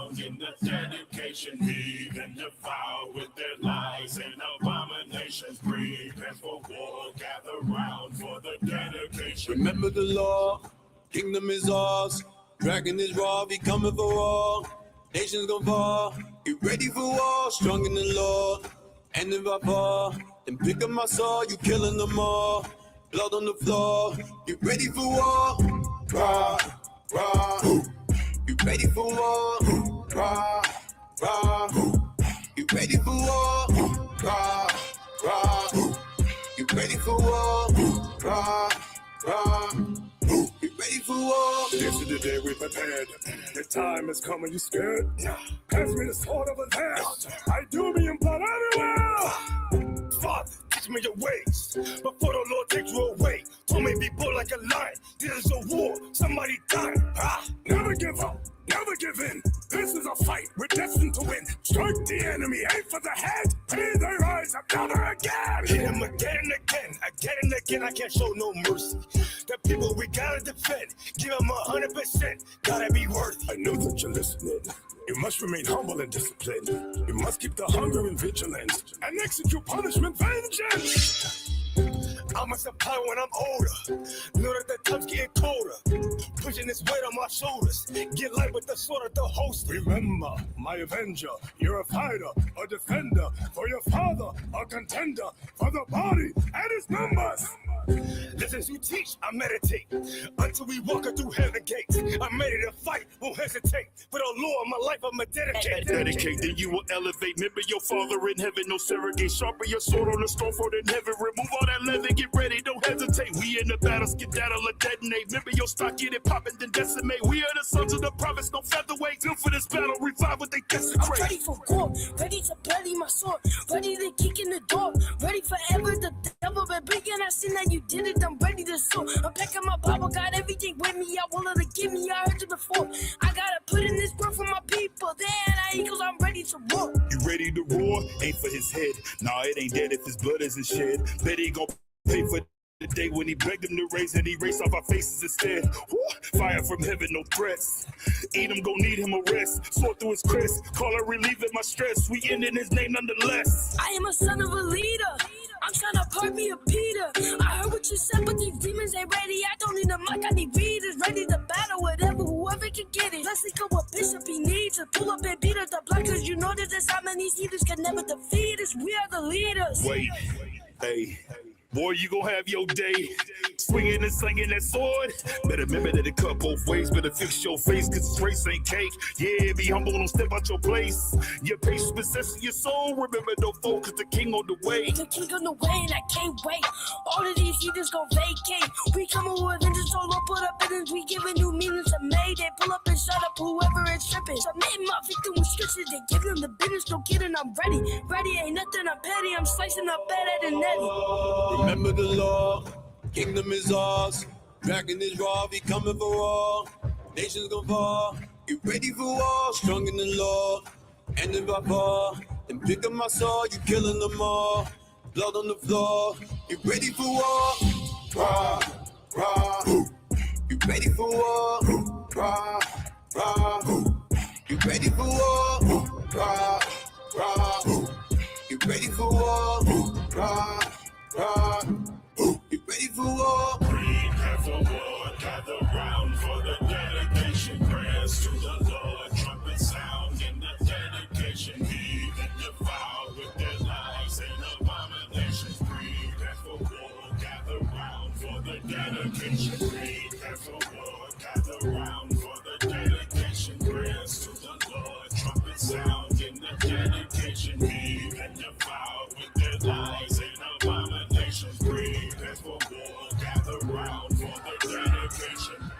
sound in the dedication. Heathen defiled with their lies and abominations. Prepare for war, gather round for the dedication. Remember the law, kingdom is ours. Dragon is raw, be coming for all. Nations gonna fall, get ready for war. Strong in the Lord, and if I fall, then pick up my sword, you killing them all. Blood on the floor, get ready for war. Rah, rah, get ready for war. Rah, rah, get ready for war. Rah, rah, get ready for war. Rah, rah, get ready for war. This is the day we prepared. The time is coming, you scared? Pass me the sword over there. I do me in blood everywhere. Father, teach me your ways before the Lord takes you away. Told me be bold like a lion. This is a war, somebody dying. Never give up, never give in. This is a fight, we're destined to win. Strike the enemy, aim for the head. May they rise up never again. Hit him again and again, I can't show no mercy. The people we gotta defend, give them 100%, gotta be worthy. I know that you're listening. You must remain humble and disciplined. You must keep the hunger and vigilance and execute punishment vengeance. I must apply when I'm older. Know that the time's getting colder. Pushing this weight on my shoulders. Get light with the sword of the host. Remember, my avenger, you're a fighter, a defender. For your father, a contender. For the body and its members. Listen as you teach, I meditate. Until we walk through heaven gates. I'm ready to fight, won't hesitate. For the Lord, my life, I'ma dedicate. Dedicate, then you will elevate. Remember your father in heaven, no surrogate. Sharpen your sword on the stone for in heaven. Remove all that leather, get ready, don't hesitate. We in the battle, skedaddle or detonate. Remember your stock, get it poppin', then decimate. We are the sons of the prophets, no featherweight. Built for this battle, revive what they desecrate. I'm ready for war, ready to bloody my sword, ready to kick in the door, ready forever. The devil been bringing, I seen that you did it, I'm ready to soar. I'm packing my Bible, got everything with me, I want her to give me, I heard it before. I gotta put in this work for my people, there eagles, I'm ready to roar. You ready to roar? Ain't for his head. Nah, it ain't dead if his blood isn't shed. Bet he gon' pay for the day when he begged him to raise and he raced off our faces instead. Woo! Fire from heaven, no threats. Edom gon' need him a rest. Sort through his crest, call her relieving my stress. We end in his name nonetheless. I am a son of a leader. I'm trying to part me a Peter. I heard what you said, but these demons ain't ready. I don't need a mic, I need readers. Ready to battle whatever, whoever can get it. Let's think of what Bishop he needs to pull up and beat us the block. Cause you know that this how many heathens can never defeat us. We are the leaders. Wait, hey. Boy, you gon' have your day. Swinging and slinging that sword. Better remember that it cut both ways. Better fix your face, cause this race ain't cake. Yeah, be humble, don't step out your place. Your patience possessing your soul. Remember, don't focus, the king on the way. The king on the way, and I can't wait. All of these heathens gon' vacate. We coming with vengeance, so Lord put up in we giving new meanings to May. They pull up and shut up whoever is tripping. Submit my victim with scripture. They give them the business, don't get it, I'm ready. Ready ain't nothing, I'm petty. I'm slicing up better than Nettie. Remember the law, kingdom is ours. Dragon is raw, be coming for all. Nations gonna fall, get ready for war. Strong in the Lord, and if I fall, then pick up my sword, you killing them all. Blood on the floor, get ready for war. Rah, rah, get ready for war. Rah, rah, get ready for war. Rah, rah, get ready for war. Rah, rah, get ready for war. Prepare for war, gather round for the dedication. Prayers to the Lord, trumpet sound in the dedication. Heathen defiled with their lies and abominations. Prepare for war, gather round for the dedication. Prepare for war, gather round for the dedication. Prayers to the Lord, trumpet sound in the dedication. Heathen defiled with their lies and abominations. Prepare for war, gather round for the dedication.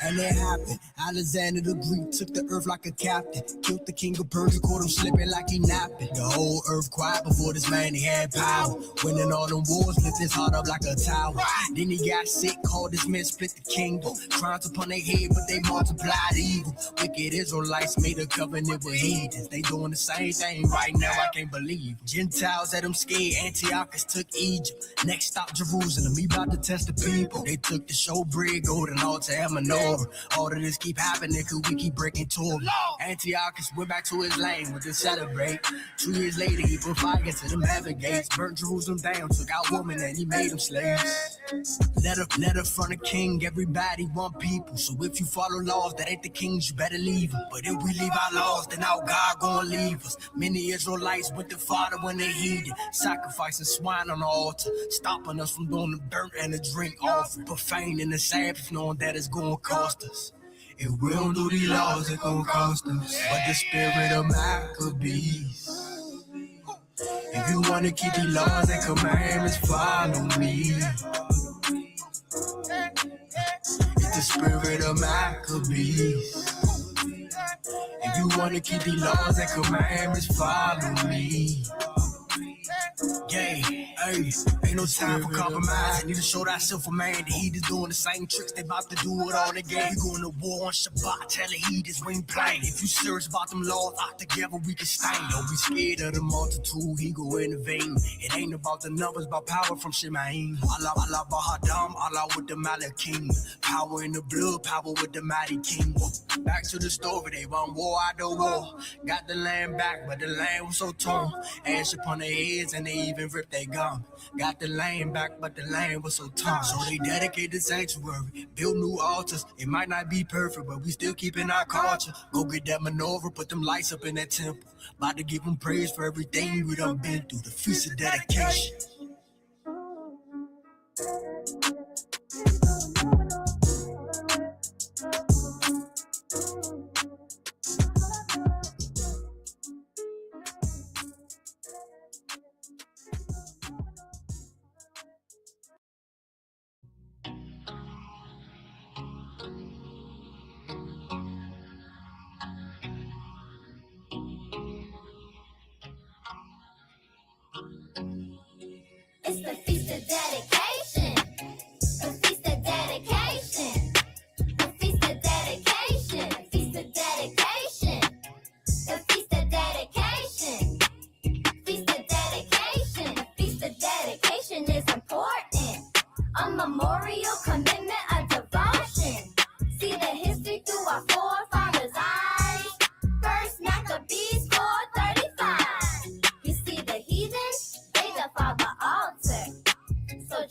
And it happened. Alexander the Greek took the earth like a captain. Killed the king of Persia, caught him slipping like he napping. The whole earth quiet before this man, he had power. Winning all them wars, lift his heart up like a tower. Then he got sick, called his men, split the kingdom. Crowns upon their head, but they multiplied evil. Wicked Israelites made a covenant with heathens. They doing the same thing right now, I can't believe. Gentiles had them scared, Antiochus took Egypt. Next stop Jerusalem, he about to test the people. They took the showbread, golden altar, and menorah. All of this keep happening cause we keep breaking Torah. Antiochus went back to his lane with to celebrate. 2 years later he put fire to them heaven gates. Burnt Jerusalem down, took out women and he made them slaves. Letter from the king, everybody want people. So if you follow laws that ain't the king's, you better leave them. But if we leave our laws, then our God gonna leave us. Many Israelites went to Father when they heeded, sacrificing swine on the altar, stopping us from doing the burnt and the drink offering, profaning the Sabbath, knowing that it's gonna cost us. If we don't do these laws, it's gonna cost us. But the spirit of Maccabees, if you wanna keep these laws and commandments, follow me. It's the spirit of Maccabees. If you wanna keep these laws and commandments, follow me. Yeah, hey, ain't no time for compromise. Need to show thyself a man. The heathens doing the same tricks, they about to do it all again. We going to war on Shabbat, tell the heathens we ain't playing. If you serious about them laws, out together we can stand. Don't be scared of the multitude, he go intervene. It ain't about the numbers, about power from Shemaim. Allah Bahadam, Allah with the Malakim. Power in the blood, power with the mighty king. Back to the story, they want war after war. Got the land back, but the land was so torn. Ash upon their heads and they even ripped their gum. Got the land back, but the land was so torn. So they dedicated the sanctuary, built new altars. It might not be perfect, but we still keeping our culture. Go get that menorah, put them lights up in that temple. About to give them praise for everything we done been through. The feast of dedication. It's the feast of dedication. The feast of dedication. The feast of dedication. The feast of dedication. The feast of dedication. Feast of dedication. The feast of dedication is important. A memorial commitment, a devotion. See the history through our forefathers' eyes. First Maccabees 4:35. You see the heathen, they defile the altar. So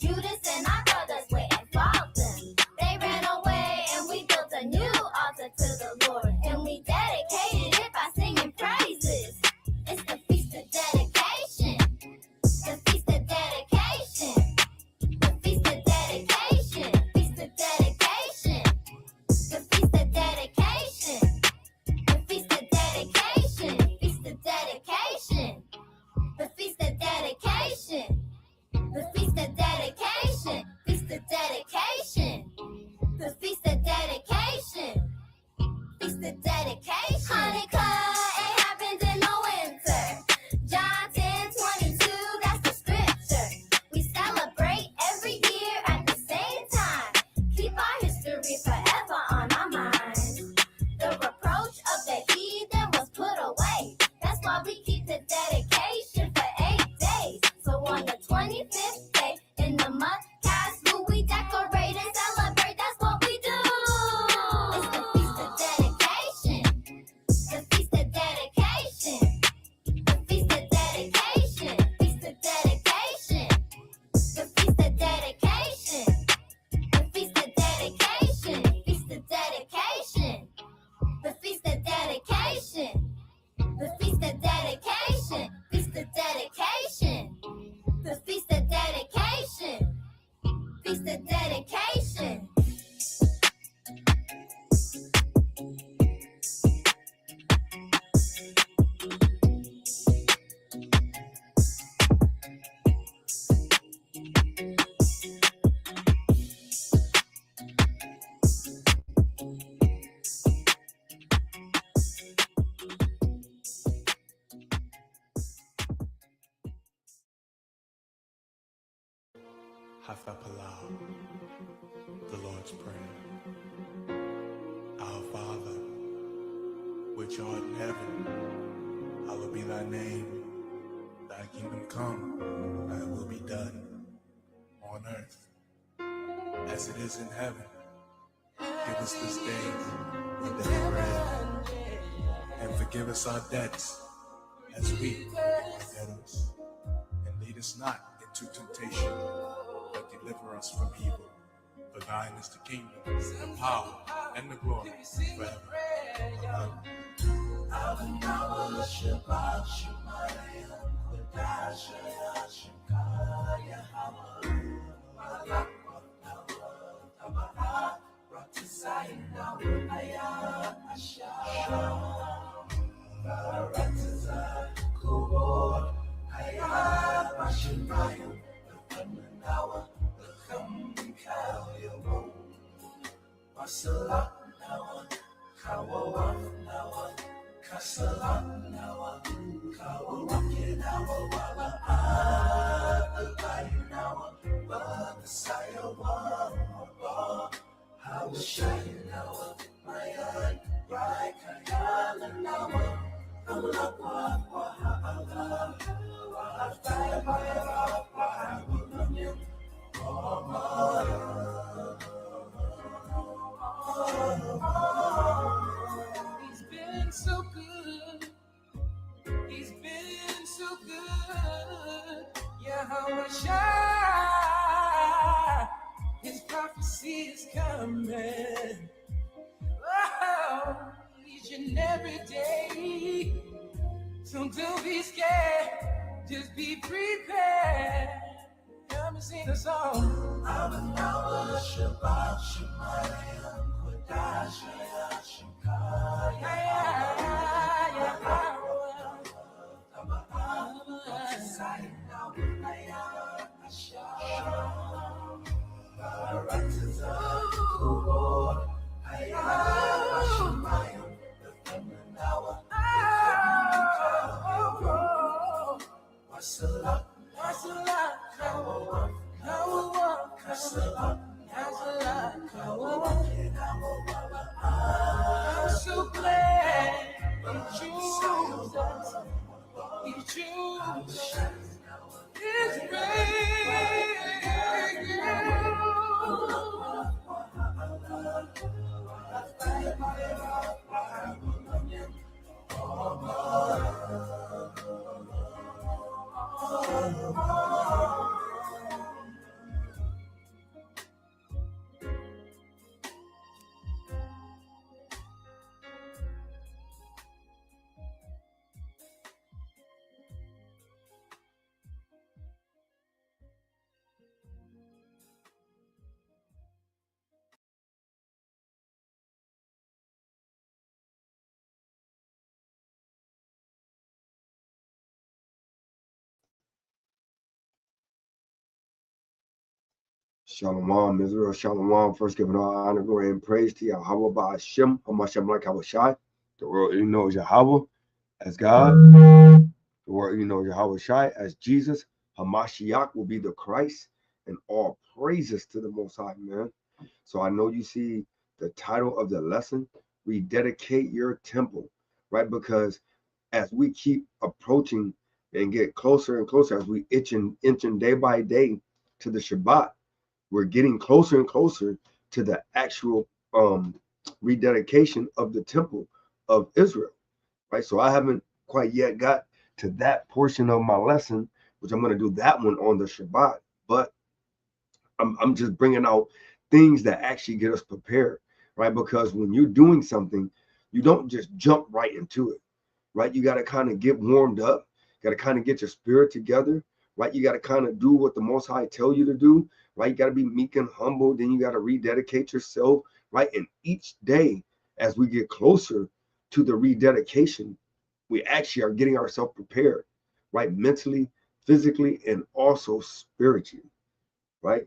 Hafapalau, the Lord's Prayer. Our Father, which art in heaven, hallowed be thy name. Thy kingdom come, thy will be done on earth as it is in heaven. Give us this day our daily bread, and forgive us our debts as we forgive our debtors. And lead us not into temptation, but deliver us from evil. For thine is the kingdom, the power, and the glory forever. He's been so good. He's been so good. Yahweh Shai. His prophecy is coming. Oh, each and every day. So don't be scared. Just be prepared. Come and sing a song. I'm an hour Shabbat Shemayim Kodash I'm so glad you choose His Shalom, Israel, Shalom. First, giving all honor, glory, and praise to Yahweh Ba'ashem, Hamashem like Hawashai. The world you know is Yahweh as God. The world you know is Yahweh Shai as Jesus. Hamashiach will be the Christ, and all praises to the Most High, man. So I know you see the title of the lesson, Rededicate Your Temple, right? Because as we keep approaching and get closer and closer, as we inching day by day to the Shabbat, we're getting closer and closer to the actual rededication of the temple of Israel, right? So I haven't quite yet got to that portion of my lesson, which I'm going to do that one on the Shabbat, but I'm just bringing out things that actually get us prepared, right? Because when you're doing something, you don't just jump right into it, right? You got to kind of get warmed up, got to kind of get your spirit together, right? You got to kind of do what the Most High tell you to do, right? You got to be meek and humble. Then you got to rededicate yourself, right? And each day, as we get closer to the rededication, we actually are getting ourselves prepared, right? Mentally, physically, and also spiritually, right?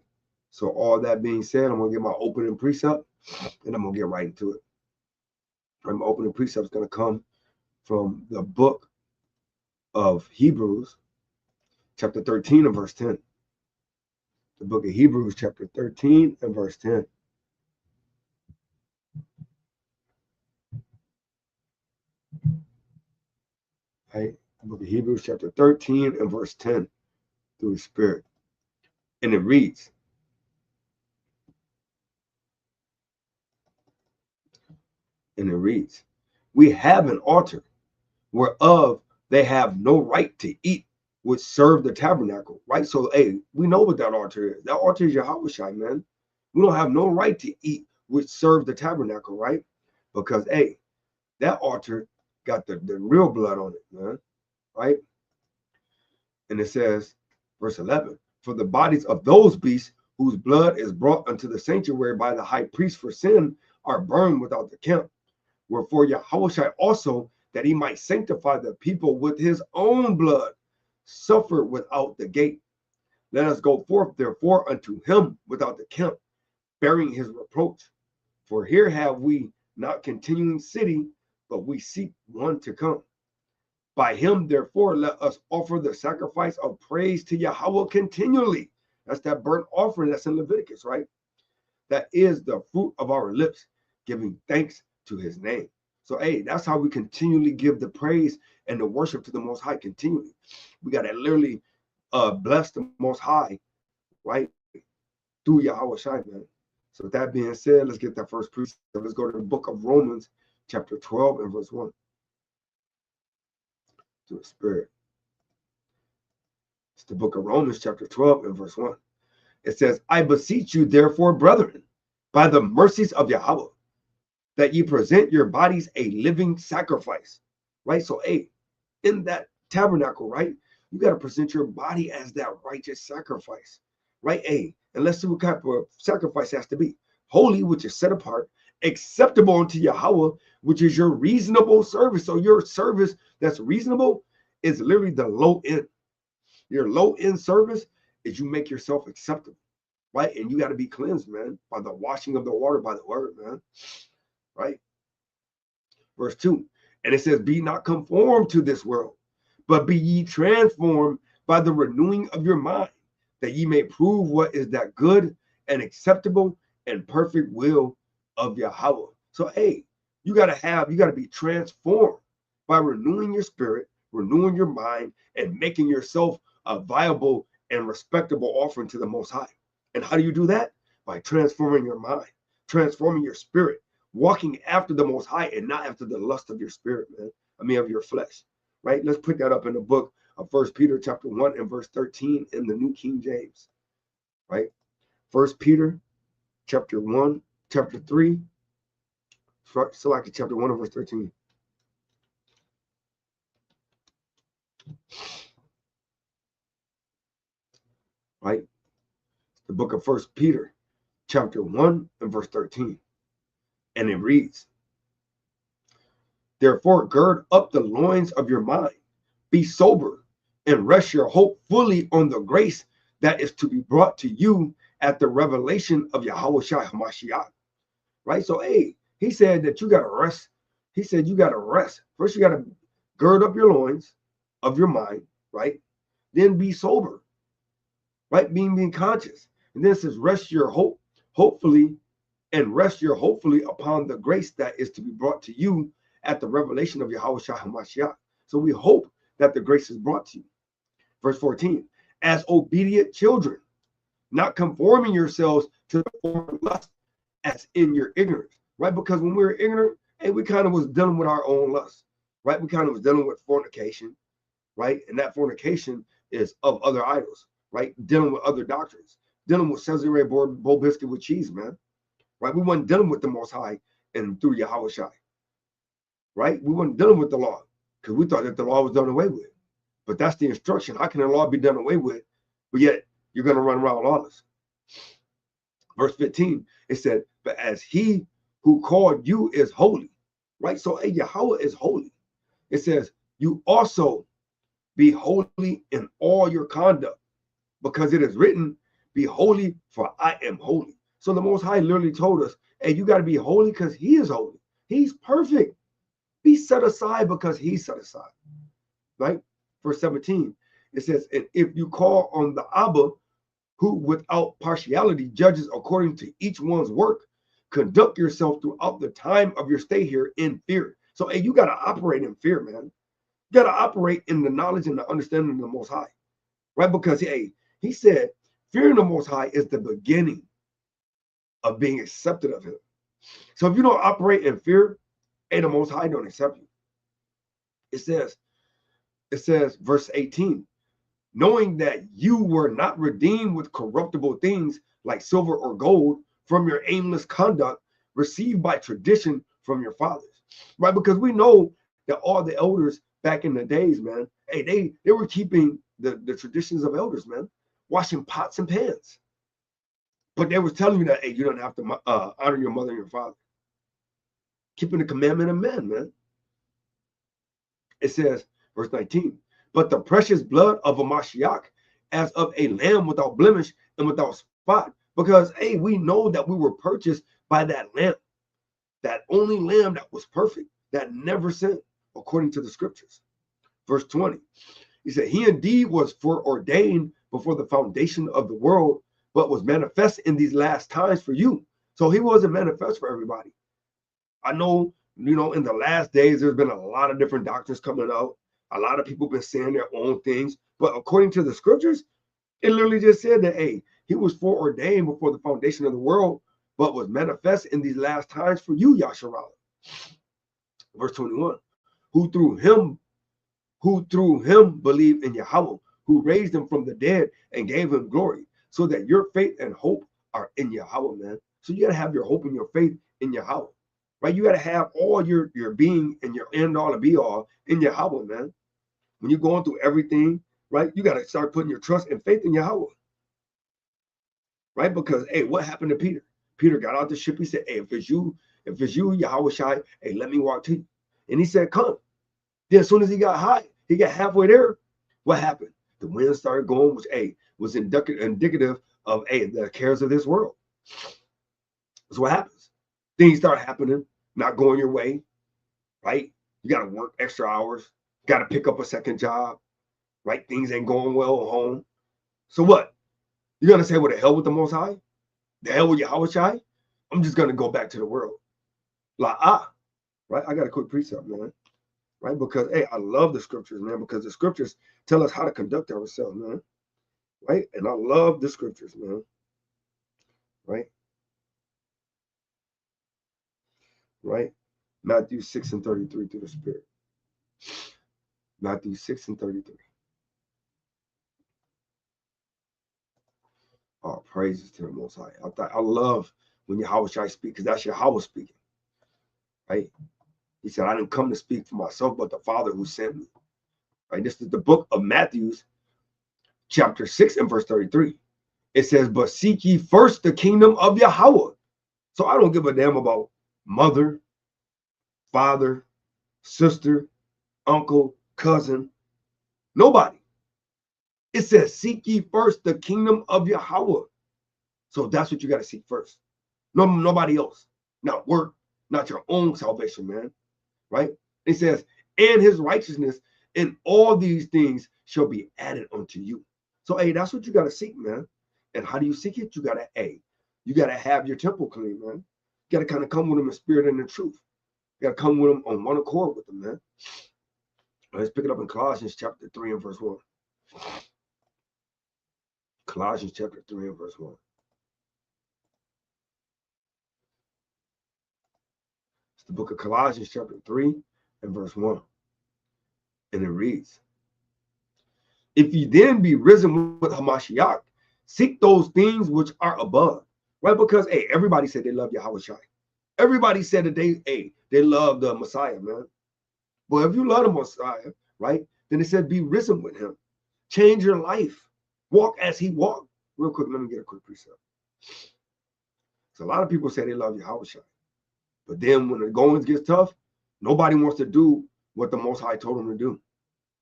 So all that being said, I'm going to get my opening precept, and I'm going to get right into it. My opening precept is going to come from the book of Hebrews, chapter 13 and verse 10. The book of Hebrews, chapter 13 and verse 10. Right? The book of Hebrews, chapter 13 and verse 10 through the Spirit. And it reads, we have an altar whereof they have no right to eat, which serve the tabernacle. Right? So, hey, we know what that altar is. That altar is Yahushua, man. We don't have no right to eat, which serve the tabernacle, right? Because, hey, that altar got the real blood on it, man. Right? And it says, verse 11, for the bodies of those beasts whose blood is brought unto the sanctuary by the high priest for sin are burned without the camp. Wherefore Yahushua also, that he might sanctify the people with his own blood, suffered without the gate. Let us go forth therefore unto him without the camp, bearing his reproach. For here have we not continuing city, but we seek one to come. By him, therefore, let us offer the sacrifice of praise to Yahweh continually. That's that burnt offering that's in Leviticus, right? That is the fruit of our lips, giving thanks to his name. So, hey, that's how we continually give the praise and the worship to the Most High continually. We got to literally bless the Most High, right? Through Yahweh Shai, man. So with that being said, let's get that first precept. Let's go to the book of Romans, chapter 12 and verse 1. To the Spirit. It's the book of Romans, chapter 12 and verse 1. It says, I beseech you, therefore, brethren, by the mercies of Yahweh, that ye present your bodies a living sacrifice. Right? So, hey, in that tabernacle, right, you got to present your body as that righteous sacrifice. Right? Hey, and let's see what kind of sacrifice has to be. Holy, which is set apart, acceptable unto Yahweh, which is your reasonable service. So your service that's reasonable is literally the low end. Your low end service is you make yourself acceptable, right? And you got to be cleansed, man, by the washing of the water by the word, man, right? Verse 2, and it says, be not conformed to this world, but be ye transformed by the renewing of your mind, that ye may prove what is that good and acceptable and perfect will of Yahweh. So, hey, you got to be transformed by renewing your spirit, renewing your mind, and making yourself a viable and respectable offering to the Most High. And how do you do that? By transforming your mind, transforming your spirit, walking after the Most High and not after the lust of your spirit, man. Of your flesh, right? Let's put that up in the book of 1 Peter chapter 1 and verse 13 in the New King James, right? 1 Peter chapter 1, chapter 3, select chapter 1 and verse 13. Right? The book of 1 Peter chapter 1 and verse 13. And it reads, therefore gird up the loins of your mind, be sober, and rest your hope fully on the grace that is to be brought to you at the revelation of Yahushua HaMashiach. Right? So, hey, he said that you got to rest. He said you got to rest. First, you got to gird up your loins of your mind, right? Then be sober, right? Being conscious. And then it says, rest your hope, hopefully, and rest your hopefully upon the grace that is to be brought to you at the revelation of Yahushua HaMashiach. So we hope that the grace is brought to you. Verse 14, as obedient children, not conforming yourselves to the former lust as in your ignorance, right? Because when we were ignorant, hey, we kind of was dealing with our own lust, right? We kind of was dealing with fornication, right? And that fornication is of other idols, right? Dealing with other doctrines, dealing with Caesarea bowl biscuit with cheese, man, right? We weren't dealing with the Most High and through Yahushua, right? We weren't dealing with the law because we thought that the law was done away with. But that's the instruction. How can the law be done away with, but yet you're going to run around lawless? Verse 15, it said, but as he who called you is holy, right? So, hey, Yahweh is holy. It says, you also be holy in all your conduct, because it is written, be holy, for I am holy. So the Most High literally told us, hey, you got to be holy because he is holy. He's perfect. Be set aside because he's set aside, right? Verse 17, it says, and if you call on the Abba, who without partiality judges according to each one's work. Conduct yourself throughout the time of your stay here in fear. So, hey, you got to operate in fear, man. You got to operate in the knowledge and the understanding of the Most High, right? Because, hey, he said, fearing the Most High is the beginning of being accepted of him. So if you don't operate in fear, hey, the Most High don't accept you. It says, verse 18, knowing that you were not redeemed with corruptible things like silver or gold from your aimless conduct received by tradition from your fathers, right? Because we know that all the elders back in the days, man, hey, they were keeping the traditions of elders, man, washing pots and pans. But they was telling you that, hey, you don't have to honor your mother and your father. Keeping the commandment of men, man. It says, verse 19, but the precious blood of a Mashiach as of a lamb without blemish and without spot. Because, hey, we know that we were purchased by that lamb, that only lamb that was perfect, that never sinned, according to the scriptures. Verse 20, he said, he indeed was foreordained before the foundation of the world, but was manifest in these last times for you. So he wasn't manifest for everybody. I know, you know, in the last days, there's been a lot of different doctrines coming out. A lot of people been saying their own things. But according to the scriptures, it literally just said that, hey, he was foreordained before the foundation of the world, but was manifest in these last times for you, Yasharallah. Verse 21, who through him believed in Yahweh, who raised him from the dead and gave him glory, so that your faith and hope are in Yahweh, man. So you got to have your hope and your faith in Yahweh, right? You got to have all your being and your end all and be all in Yahweh, man. When you're going through everything, right, you got to start putting your trust and faith in Yahweh, right? Because, hey, what happened to Peter? Peter got out the ship. He said, hey, if it's you, Yahweh Shai, hey, let me walk to you. And he said, come. Then as soon as he got halfway there, what happened? The wind started going, which, hey, was indicative of, hey, the cares of this world. That's what happens. Things start happening, not going your way, right? You got to work extra hours, got to pick up a second job, right? Things ain't going well at home. So what? You're going to say, well, the hell with the Most High? The hell with Yahweh Shai? I'm just going to go back to the world. Right? I got a quick precept, man. Right? Because, hey, I love the scriptures, man, because the scriptures tell us how to conduct ourselves, man. Right? And I love the scriptures, man. Right? Right? Matthew 6 and 33 through the Spirit. Matthew 6 and 33. Oh, praises to the Most High. I love when Yahweh Shai speak, because that's Yahweh speaking. Right? He said, I didn't come to speak for myself, but the Father who sent me. Right? This is the book of Matthew, chapter 6 and verse 33. It says, but seek ye first the kingdom of Yahweh. So I don't give a damn about mother, father, sister, uncle, cousin, nobody. It says, seek ye first the kingdom of Yahweh. So that's what you got to seek first. Nobody else. Not work, not your own salvation, man. Right? It says, and his righteousness, and all these things shall be added unto you. So, hey, that's what you got to seek, man. And how do you seek it? You got to have your temple clean, man. You got to kind of come with them in spirit and in truth. You got to come with them on one accord with them, man. Let's pick it up in Colossians chapter 3 and verse 1. Colossians chapter 3 and verse 1. It's the book of Colossians chapter 3 and verse 1. And it reads, if ye then be risen with Hamashiach, seek those things which are above. Right? Because, hey, everybody said they love Yahweh Shai. Everybody said that they love the Messiah, man. But if you love the Messiah, right, then it said be risen with him. Change your life. Walk as he walked. Real quick, let me get a quick precept. So a lot of people say they love Yahweh Shai. But then when the goings gets tough, nobody wants to do what the Most High told them to do.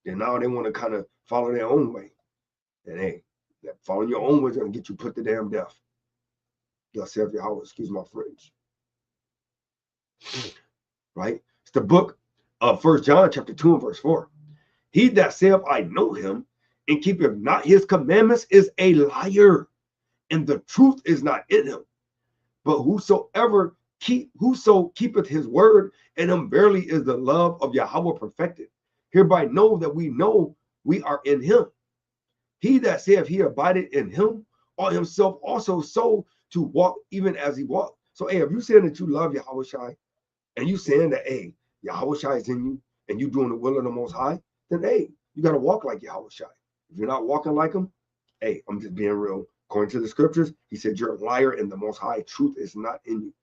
And now they want to kind of follow their own way. And hey, that following your own way is going to get you put to damn death. Yourself, Yahweh, excuse my French. Right? It's the book of 1 John chapter 2 and verse 4. He that saith, I know him, and keepeth not his commandments is a liar. and the truth is not in him. But whoso keepeth his word, in him verily is the love of Yahweh perfected. Hereby know that we know we are in him. He that saith he abideth in him, or himself also so to walk even as he walked. So, hey, if you saying that you love Yahweh Shai, and you saying that, hey, Yahweh Shai is in you, and you doing the will of the Most High, then, hey, you got to walk like Yahweh Shai. If you're not walking like him, hey, I'm just being real. According to the scriptures, he said, you're a liar and the Most High truth is not in you.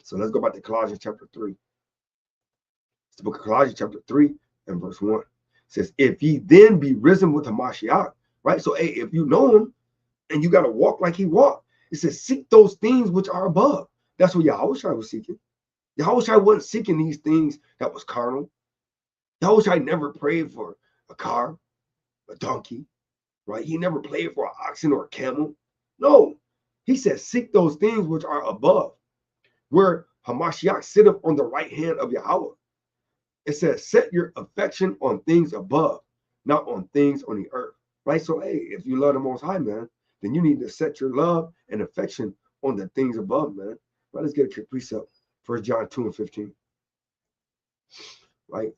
So let's go back to Colossians chapter 3. It's the book of Colossians chapter 3 and verse 1. It says, if ye then be risen with Hamashiach, right? So, hey, if you know him and you got to walk like he walked, it says, seek those things which are above. That's what Yahweh Shai was seeking. Yahweh Shai wasn't seeking these things that was carnal. Yahweh Shai never prayed for a car, a donkey, right? He never prayed for an oxen or a camel. No, he says, seek those things which are above, where Hamashiach sitteth on the right hand of Yahweh. It says, set your affection on things above, not on things on the earth, right? So, hey, if you love the Most High, man, then you need to set your love and affection on the things above, man. Right, let's get a quick precept. 1 John 2 and 15, right?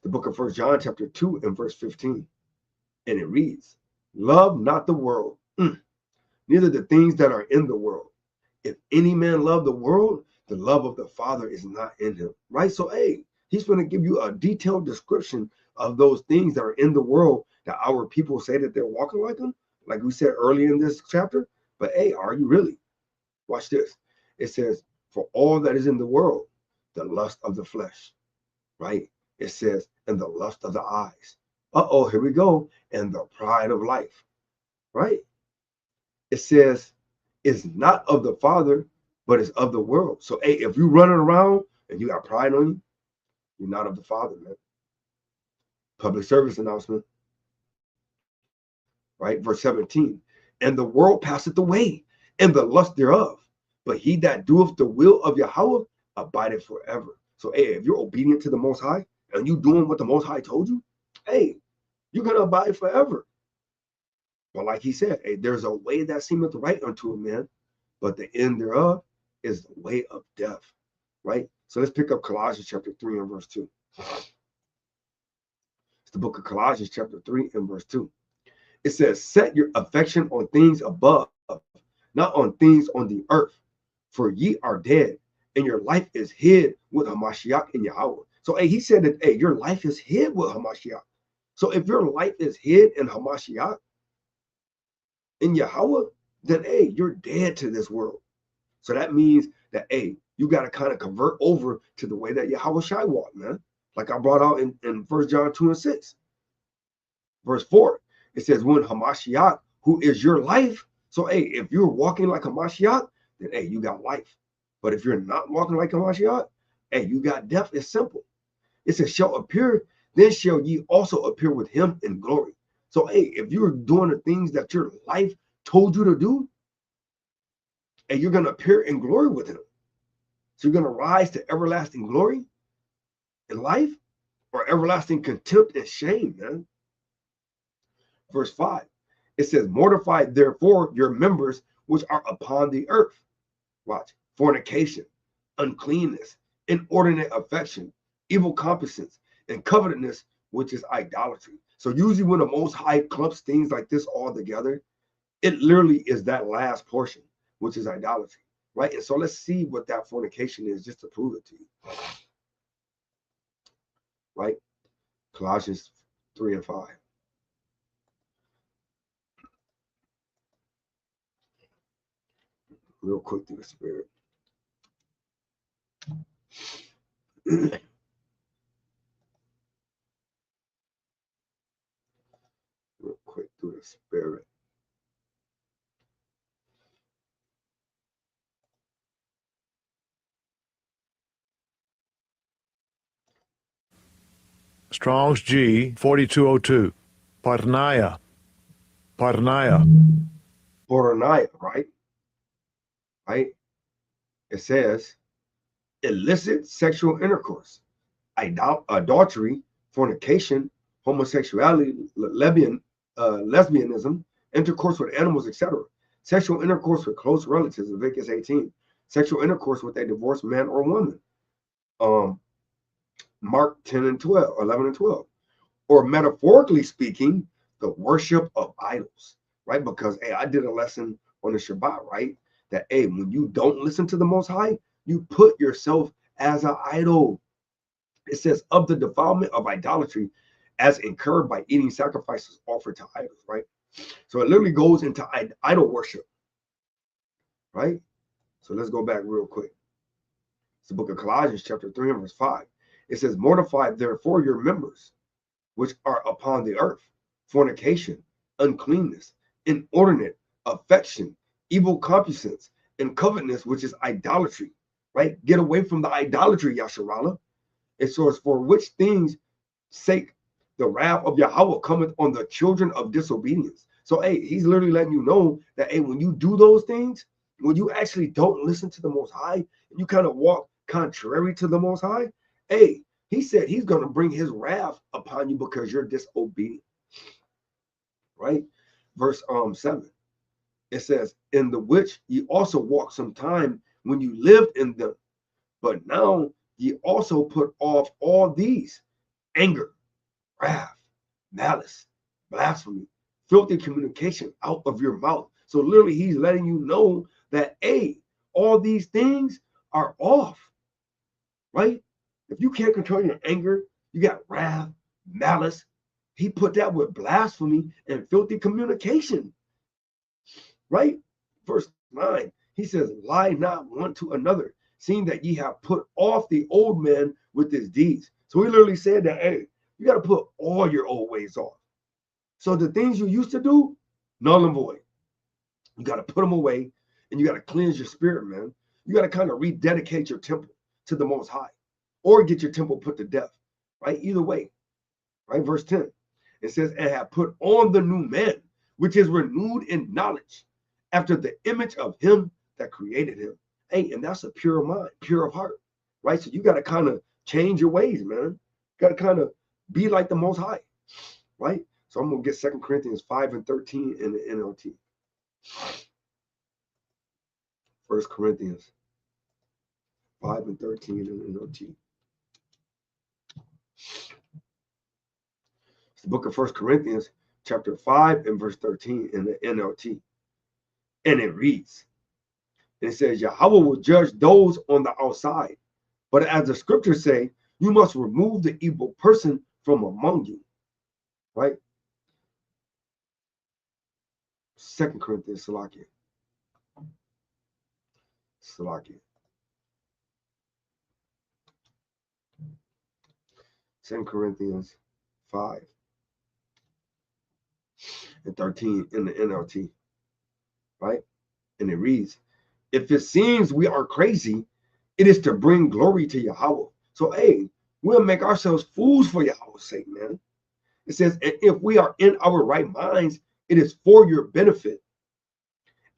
The book of 1 John chapter 2 and verse 15. And it reads, love not the world, neither the things that are in the world. If any man love the world, the love of the Father is not in him, right? So, hey, he's going to give you a detailed description of those things that are in the world that our people say that they're walking like them, like we said earlier in this chapter. But, hey, are you really? Watch this. It says, for all that is in the world, the lust of the flesh, right? It says, and the lust of the eyes. Uh-oh, here we go. And the pride of life, right? It says, it's not of the Father, but it's of the world. So, hey, if you're running around and you got pride on you, you're not of the Father, man. Public service announcement, right? Verse 17, and the world passeth away, and the lust thereof. But he that doeth the will of Yahweh abideth forever. So, hey, if you're obedient to the Most High and you doing what the Most High told you, hey, you're going to abide forever. But like he said, hey, there's a way that seemeth right unto a man, but the end thereof is the way of death, right? So let's pick up Colossians chapter 3 and verse 2. It's the book of Colossians chapter 3 and verse 2. It says, set your affection on things above, not on things on the earth. For ye are dead, and your life is hid with Hamashiach in Yahweh. So, hey, he said that, hey, your life is hid with Hamashiach. So if your life is hid in Hamashiach, in Yahweh, then, hey, you're dead to this world. So that means that, hey, you got to kind of convert over to the way that Yahweh Shai walked, man. Like I brought out in 1 John 2 and 6. Verse 4, it says, when Hamashiach, who is your life. So, hey, if you're walking like Hamashiach, then, hey, you got life. But if you're not walking like Hamashiach, hey, you got death. It's simple. It says, shall appear, then shall ye also appear with him in glory. So, hey, if you're doing the things that your life told you to do, and you're going to appear in glory with him. So you're going to rise to everlasting glory in life, or everlasting contempt and shame, man. Verse 5, it says, mortify therefore your members which are upon the earth. Watch. Fornication, uncleanness, inordinate affection, evil concupiscence, and covetousness, which is idolatry. So usually when the Most High clumps things like this all together, it literally is that last portion, which is idolatry, right? And so let's see what that fornication is, just to prove it to you, right? Colossians 3 and 5. Real quick through the Spirit. Real quick through the Spirit. Strong's G 4202. Parnaya. Parnaya. Pornaya, right? Right? It says illicit sexual intercourse, adultery, fornication, homosexuality, lesbianism, intercourse with animals, etc. Sexual intercourse with close relatives, Leviticus 18. Sexual intercourse with a divorced man or woman, Mark 10 and 12, 11 and 12. Or metaphorically speaking, the worship of idols, right? Because, hey, I did a lesson on the Shabbat, right? That, hey, when you don't listen to the Most High, you put yourself as an idol. It says, of the defilement of idolatry as incurred by eating sacrifices offered to idols, right? So it literally goes into idol worship, right? So let's go back real quick. It's the book of Colossians, chapter 3 and verse 5. It says, mortify therefore your members, which are upon the earth, fornication, uncleanness, inordinate affection, evil concupiscence, and covetousness, which is idolatry, right? Get away from the idolatry, Yasharala. And so it's for which things sake the wrath of Yahweh cometh on the children of disobedience. So, hey, he's literally letting you know that, hey, when you do those things, when you actually don't listen to the Most High, and you kind of walk contrary to the Most High, hey, he said he's going to bring his wrath upon you because you're disobedient, right? Verse 7, it says, in the which ye also walked some time when you lived in them, but now ye also put off all these: anger, wrath, malice, blasphemy, filthy communication out of your mouth. So literally he's letting you know that, hey, all these things are off, right? If you can't control your anger, you got wrath, malice. He put that with blasphemy and filthy communication, right? Verse 9, he says, lie not one to another, seeing that ye have put off the old man with his deeds. So he literally said that, hey, you got to put all your old ways off. So the things you used to do, null and void. You got to put them away, and you got to cleanse your spirit, man. You got to kind of rededicate your temple to the Most High, or get your temple put to death, right? Either way, right? Verse 10, it says, and have put on the new man, which is renewed in knowledge, after the image of him that created him. Hey, and that's a pure mind, pure of heart, right? So you got to kind of change your ways, man. Got to kind of be like the Most High, right? So I'm going to get 2 Corinthians 5 and 13 in the NLT. 1 Corinthians 5 and 13 in the NLT. It's the book of 1 Corinthians, chapter 5 and verse 13 in the NLT. And it reads, and it says, Yahweh will judge those on the outside, but as the scriptures say, you must remove the evil person from among you, right? 2 Corinthians, Salakia. 2 Corinthians 5 and 13 in the NLT, right? And it reads, if it seems we are crazy, it is to bring glory to Yahweh. So, hey, we'll make ourselves fools for Yahweh's sake, man. It says, and if we are in our right minds, it is for your benefit.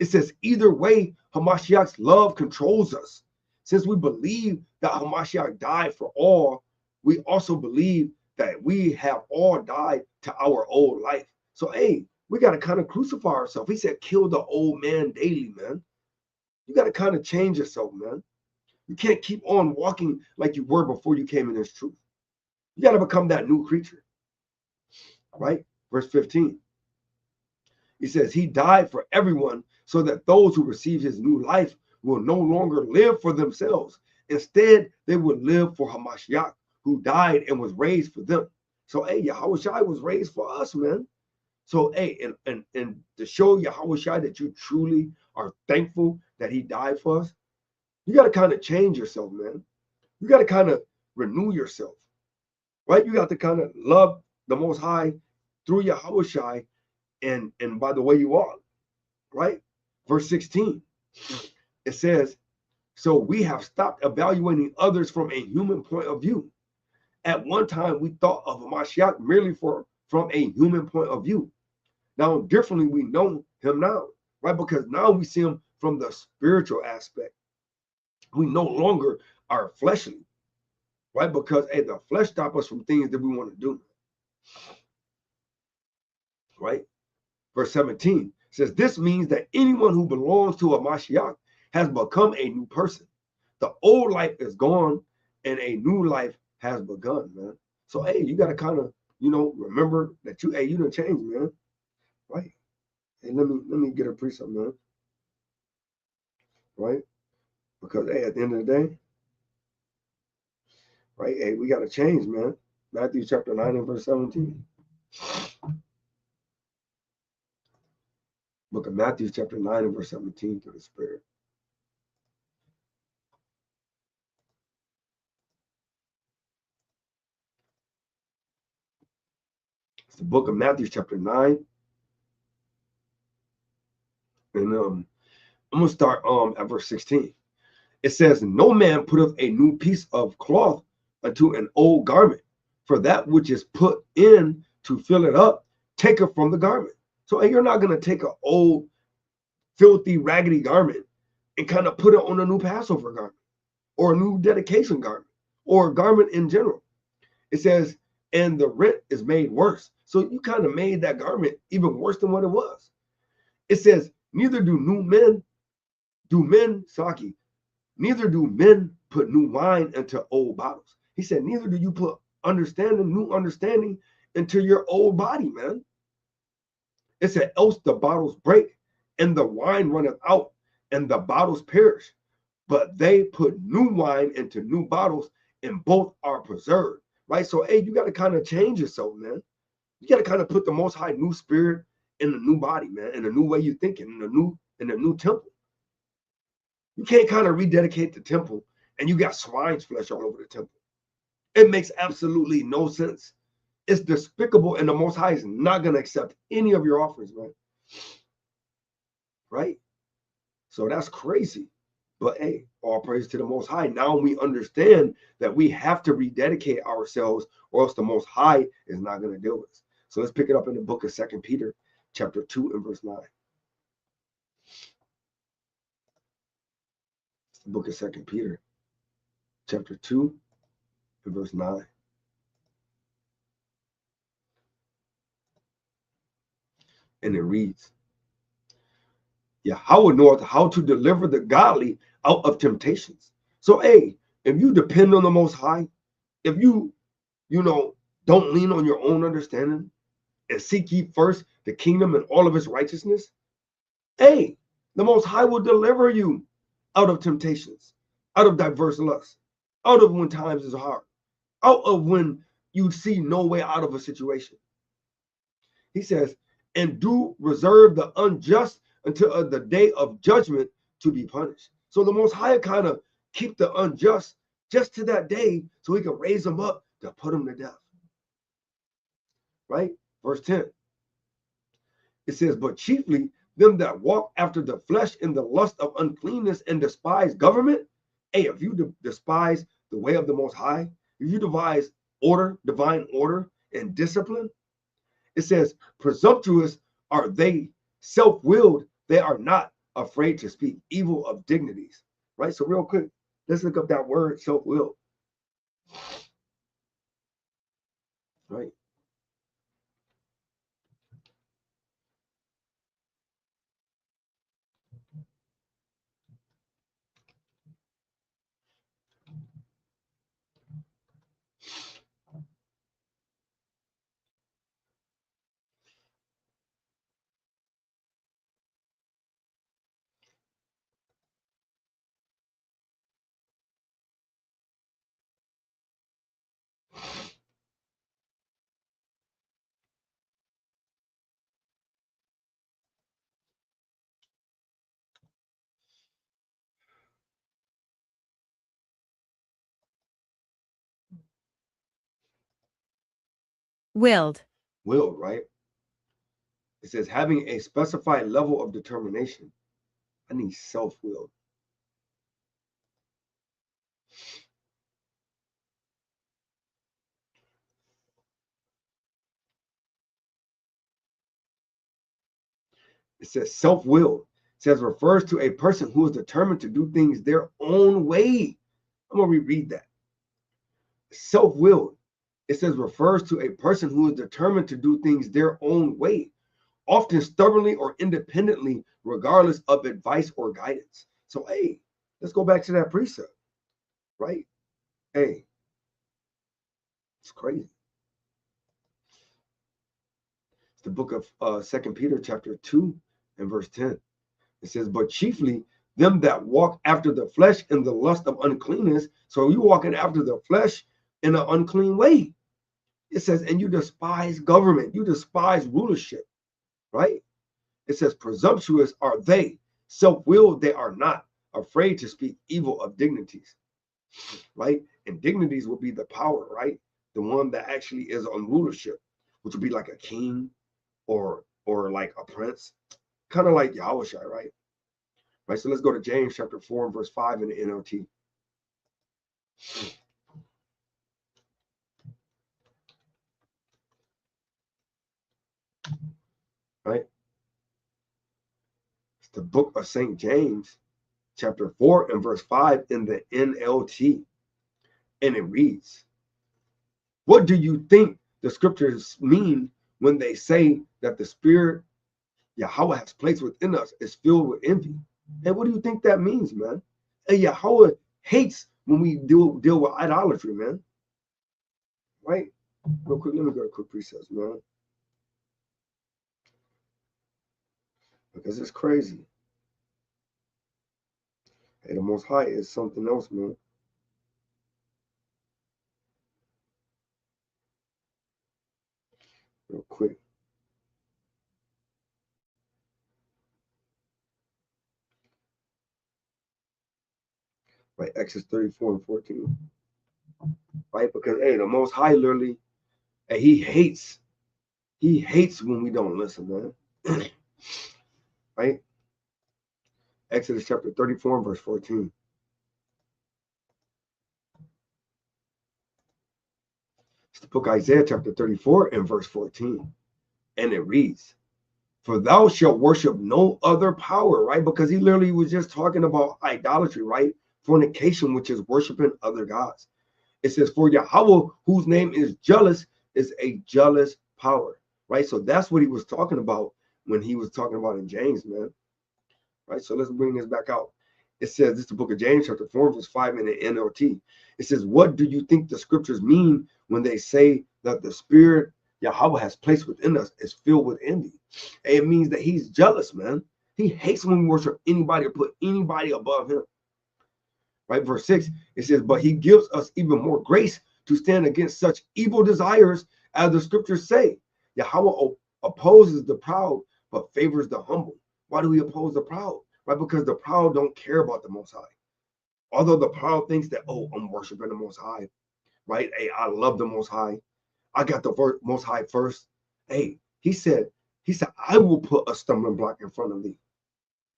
It says, either way, Hamashiach's love controls us. Since we believe that Hamashiach died for all, we also believe that we have all died to our old life. So, hey, we got to kind of crucify ourselves. He said, kill the old man daily, man. You got to kind of change yourself, man. You can't keep on walking like you were before you came in this truth. You got to become that new creature, right? Verse 15. He says, he died for everyone so that those who receive his new life will no longer live for themselves. Instead, they will live for Hamashiach, who died and was raised for them. So, hey, Yahushua was raised for us, man. So, hey, and to show Yahushua that you truly are thankful that he died for us, you got to kind of change yourself, man. You got to kind of renew yourself, right? You got to kind of love the Most High through Yahushua and by the way you are, right? Verse 16, it says, so we have stopped evaluating others from a human point of view. At one time, we thought of Mashiach merely from a human point of view. Now, differently, we know him now, right? Because now we see him from the spiritual aspect. We no longer are fleshly, right? Because, hey, the flesh stops us from things that we want to do, right? Verse 17, says this means that anyone who belongs to a Mashiach has become a new person. The old life is gone and a new life has begun, man. So hey, you got to kind of, remember that you done changed, man. Right? Hey, let me get a precept, man. Right? Because hey, at the end of the day, right? Hey, we got to change, man. Matthew chapter 9 and verse 17. Book of Matthew chapter 9 and verse 17 through the Spirit. It's the book of Matthew chapter 9. And I'm going to start at verse 16. It says, no man putteth a new piece of cloth unto an old garment, for that which is put in to fill it up, taketh from the garment. So you're not going to take an old, filthy, raggedy garment and kind of put it on a new Passover garment or a new dedication garment or a garment in general. It says, and the rent is made worse. So you kind of made that garment even worse than what it was. It says, neither do men put new wine into old bottles. He said, neither do you put new understanding into your old body, man. It said, else the bottles break and the wine runneth out and the bottles perish. But they put new wine into new bottles and both are preserved. Right? So, hey, you got to kind of change yourself, man. You got to kind of put the Most High new spirit in the new body, man, in a new way you're thinking, in the new temple. You can't kind of rededicate the temple and you got swine's flesh all over the temple. It makes absolutely no sense. It's despicable, and the Most High is not going to accept any of your offerings, man. Right? So that's crazy. But hey, all praise to the Most High. Now we understand that we have to rededicate ourselves, or else the Most High is not going to deal with us. So let's pick it up in the book of 2 Peter, chapter 2 and verse 9. It's the book of 2 Peter, chapter 2 and verse 9. And it reads, Yahweh knoweth how to deliver the godly out of temptations. So, hey, if you depend on the Most High, if you don't lean on your own understanding and seek ye first the kingdom and all of its righteousness, hey, the Most High will deliver you out of temptations, out of diverse lusts, out of when times is hard, out of when you see no way out of a situation. He says, and do reserve the unjust until the day of judgment to be punished. So the Most High kind of keep the unjust just to that day so he can raise them up to put them to death. Right? Verse 10. It says, but chiefly them that walk after the flesh in the lust of uncleanness and despise government. Hey, if you despise the way of the Most High, if you devise divine order and discipline, it says, presumptuous are they, self-willed, they are not afraid to speak evil of dignities. Right? So real quick, let's look up that word, self-willed. Right? Willed. Willed, right? It says having a specified level of determination. I need self-willed. It says self-willed. It says refers to a person who is determined to do things their own way. I'm going to reread that. Self-willed. It says refers to a person who is determined to do things their own way, often stubbornly or independently, regardless of advice or guidance. So, hey, let's go back to that precept, right? Hey, it's crazy. It's the book of 2 Peter chapter 2 and verse 10. It says, but chiefly them that walk after the flesh in the lust of uncleanness. So you walking after the flesh in an unclean way. It says, and you despise government, you despise rulership, right? It says, presumptuous are they, self-willed they are not, afraid to speak evil of dignities, right? And dignities will be the power, right? The one that actually is on rulership, which would be like a king or like a prince, kind of like Yahweh, right? Right. So let's go to James chapter 4 and verse 5 in the NLT. Right. It's the book of St. James, chapter 4 and verse 5 in the NLT. And it reads, what do you think the scriptures mean when they say that the spirit Yahweh has placed within us is filled with envy? And what do you think that means, man? And Yahweh hates when we deal with idolatry, man. Right? Real quick, let me go to quick precepts, man. Because it's crazy. Hey, the Most High is something else, man. Real quick. Right, Exodus 34 and 14. Right, because hey, the Most High literally, and he hates when we don't listen, man. Right? Exodus chapter 34 and verse 14. It's the book of Isaiah chapter 34 and verse 14. And it reads, for thou shalt worship no other power, right? Because he literally was just talking about idolatry, right? Fornication, which is worshiping other gods. It says, for Yahweh, whose name is jealous, is a jealous power, right? So that's what he was talking about when he was talking about in James, man. Right? So let's bring this back out. It says, this is the book of James, chapter 4, verse 5 in the NLT. It says, what do you think the scriptures mean when they say that the spirit Yahweh has placed within us is filled with envy? And it means that he's jealous, man. He hates when we worship anybody or put anybody above him. Right? Verse 6, it says, but he gives us even more grace to stand against such evil desires, as the scriptures say. Yahweh opposes the proud, but favors the humble. Why do we oppose the proud? Right? Because the proud don't care about the Most High. Although the proud thinks that, oh, I'm worshiping the Most High. Right? Hey, I love the Most High. I got the Most High first. Hey, he said, I will put a stumbling block in front of thee.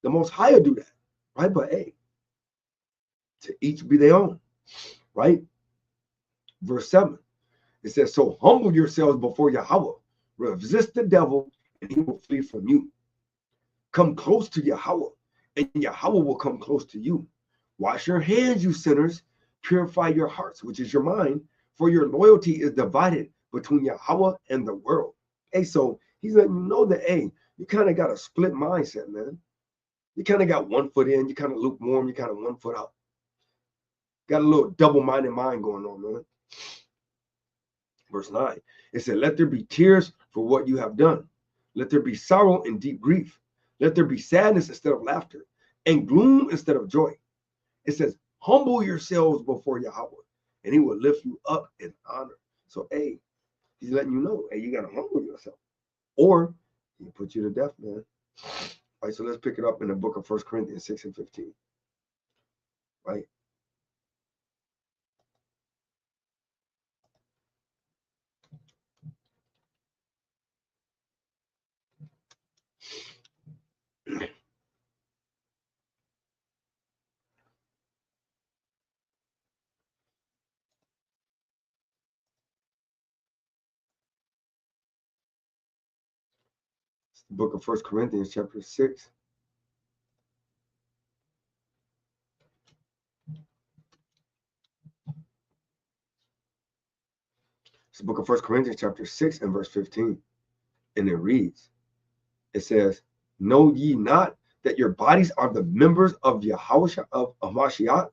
The Most High will do that. Right? But hey, to each be their own. Right? Verse 7. It says, so humble yourselves before Yahweh. Resist the devil, and he will flee from you. Come close to Yahweh, and Yahweh will come close to you. Wash your hands, you sinners. Purify your hearts, which is your mind, for your loyalty is divided between Yahweh and the world. Hey, so he's letting you know that, hey, you kind of got a split mindset, man. You kind of got one foot in, you kind of lukewarm, you kind of one foot out. Got a little double-minded mind going on, man. Verse 9, it said, let there be tears for what you have done. Let there be sorrow and deep grief. Let there be sadness instead of laughter, and gloom instead of joy. It says, humble yourselves before Yahweh, and he will lift you up in honor. So, hey, he's letting you know, hey, you got to humble yourself, or he'll put you to death, man. All right, so let's pick it up in the book of 1 Corinthians 6 and 15. Right? It's the book of 1 Corinthians chapter 6. It's the book of 1 Corinthians chapter 6 and verse 15. And it reads, It says, know ye not that your bodies are the members of Yahweh of Hamashiach?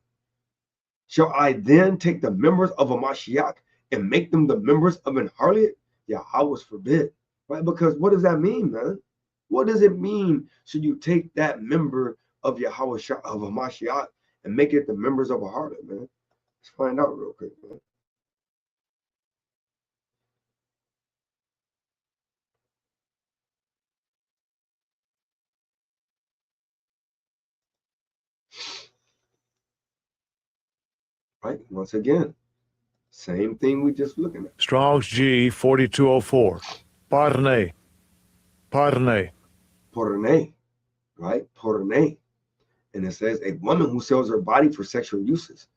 Shall I then take the members of a Mashiach and make them the members of an harlot? Yahweh forbid. Right? Because what does that mean, man? What does it mean? Should you take that member of Yahweh of a Mashiach and make it the members of a harlot, man? Let's find out real quick, man. Right? Once again, same thing we just looking at. Strong's G 4204. Parne. Parne. Porne, right? Porne. And it says a woman who sells her body for sexual uses,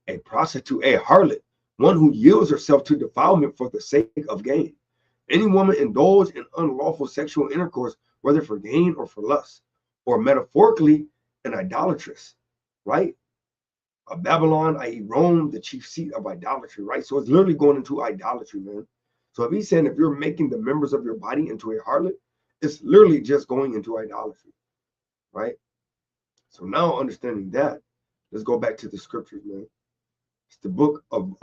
a prostitute, a harlot, one who yields herself to defilement for the sake of gain. Any woman indulged in unlawful sexual intercourse, whether for gain or for lust, or metaphorically, an idolatress, right? A Babylon, i.e., Rome, the chief seat of idolatry, right? So it's literally going into idolatry, man. So if he's saying if you're making the members of your body into a harlot, it's literally just going into idolatry, right? So now understanding that, let's go back to the scriptures, man. It's the book of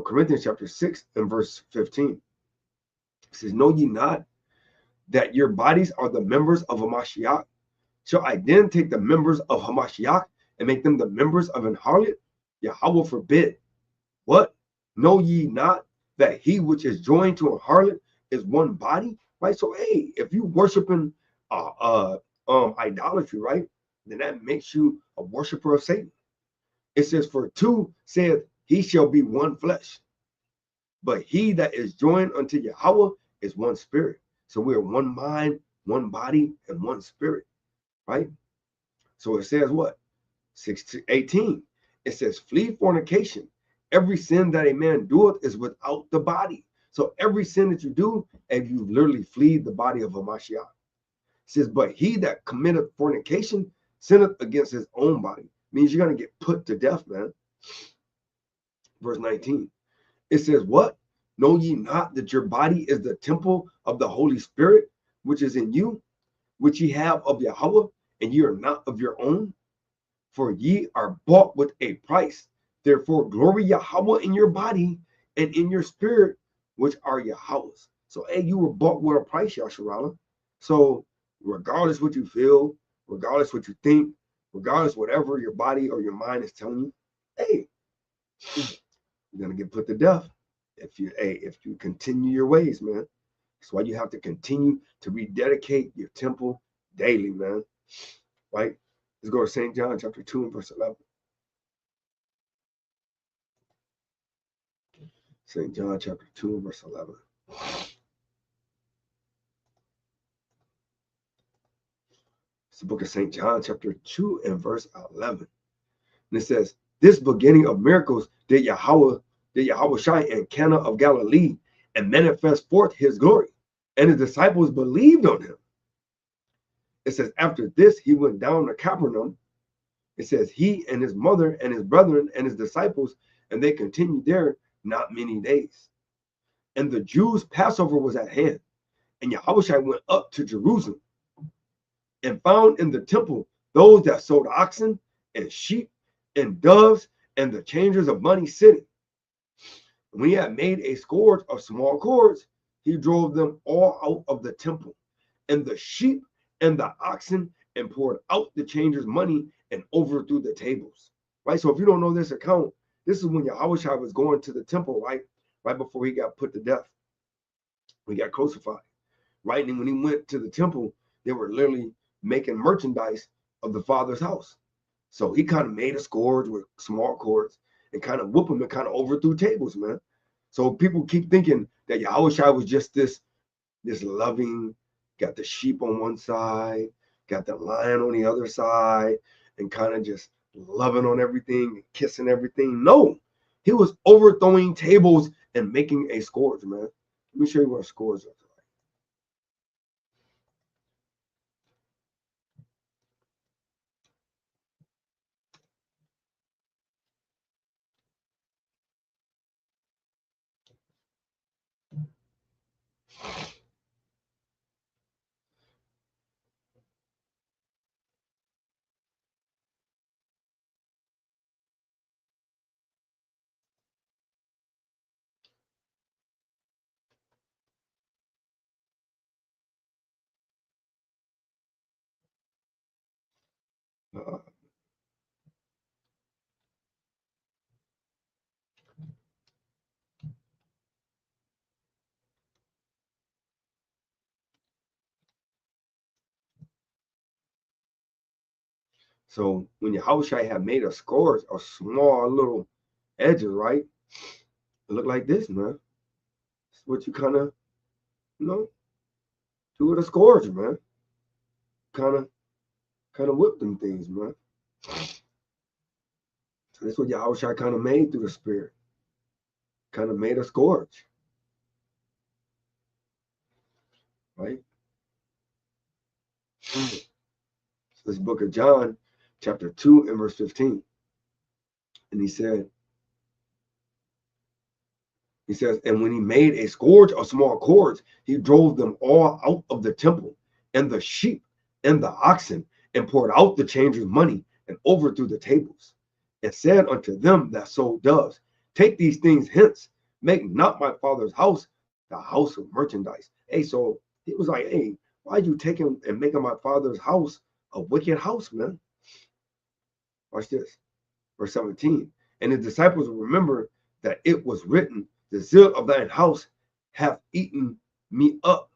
Corinthians chapter 6 and verse 15. It says, know ye not that your bodies are the members of Hamashiach? Shall I then take the members of Hamashiach and make them the members of an harlot? Yahweh forbid. What? Know ye not that he which is joined to a harlot is one body? Right? So, hey, if you worshiping idolatry, right, then that makes you a worshiper of Satan. It says, for two saith he shall be one flesh, but he that is joined unto Yahweh is one spirit. So we are one mind, one body, and one spirit, right? So it says what? 6:18. It says, flee fornication. Every sin that a man doeth is without the body. So every sin that you do, and you literally flee the body of a Mashiach. It says, but he that committeth fornication sinneth against his own body. Means you're going to get put to death, man. Verse 19. It says, what? Know ye not that your body is the temple of the Holy Spirit, which is in you, which ye have of Yahweh, and ye are not of your own? For ye are bought with a price. Therefore, glory Yahweh in your body and in your spirit, which are Yahweh's. So, hey, you were bought with a price, Yasharala. So, regardless what you feel, regardless what you think, regardless whatever your body or your mind is telling you, hey, you're gonna get put to death if you continue your ways, man. That's why you have to continue to rededicate your temple daily, man. Right? Let's go to St. John chapter 2 and verse 11. St. John chapter 2 and verse 11. It's the book of St. John chapter 2 and verse 11. And it says, this beginning of miracles did Yahweh shine in Cana of Galilee and manifest forth his glory. And his disciples believed on him. It says, after this, he went down to Capernaum. It says, he and his mother and his brethren and his disciples, and they continued there not many days. And the Jews' Passover was at hand. And Yahushua went up to Jerusalem and found in the temple those that sold oxen and sheep and doves and the changers of money sitting. When he had made a scourge of small cords, he drove them all out of the temple, and the sheep and the oxen, and poured out the changers' money and overthrew the tables. Right? So if you don't know this account, this is when Yahushua was going to the temple, right? Right before he got put to death. When he got crucified. Right? And when he went to the temple, they were literally making merchandise of the Father's house. So he kind of made a scourge with small cords and kind of whooped them and kind of overthrew tables, man. So people keep thinking that Yahushua was just this loving, got the sheep on one side, got the lion on the other side, and kind of just loving on everything and kissing everything. No, he was overthrowing tables and making a scourge, man. Let me show you what a scourge is. Uh, so when Yahushua had made a scourge of small little edges, right? It looked like this, man. It's what you kind of, you know, do with a scourge, man. Kind of whip them things, man. So that's what Yahushua kind of made through the Spirit. Kind of made a scourge, right? So this book of John, chapter 2 and verse 15. And he says, and when he made a scourge of small cords, he drove them all out of the temple, and the sheep and the oxen, and poured out the changers' money, and overthrew the tables, and said unto them that so does, take these things hence, make not my father's house the house of merchandise. Hey, so he was like, hey, why'd you take him and making my father's house a wicked house, man? Watch this, verse 17. And the disciples remember that it was written, the zeal of thine house hath eaten me up.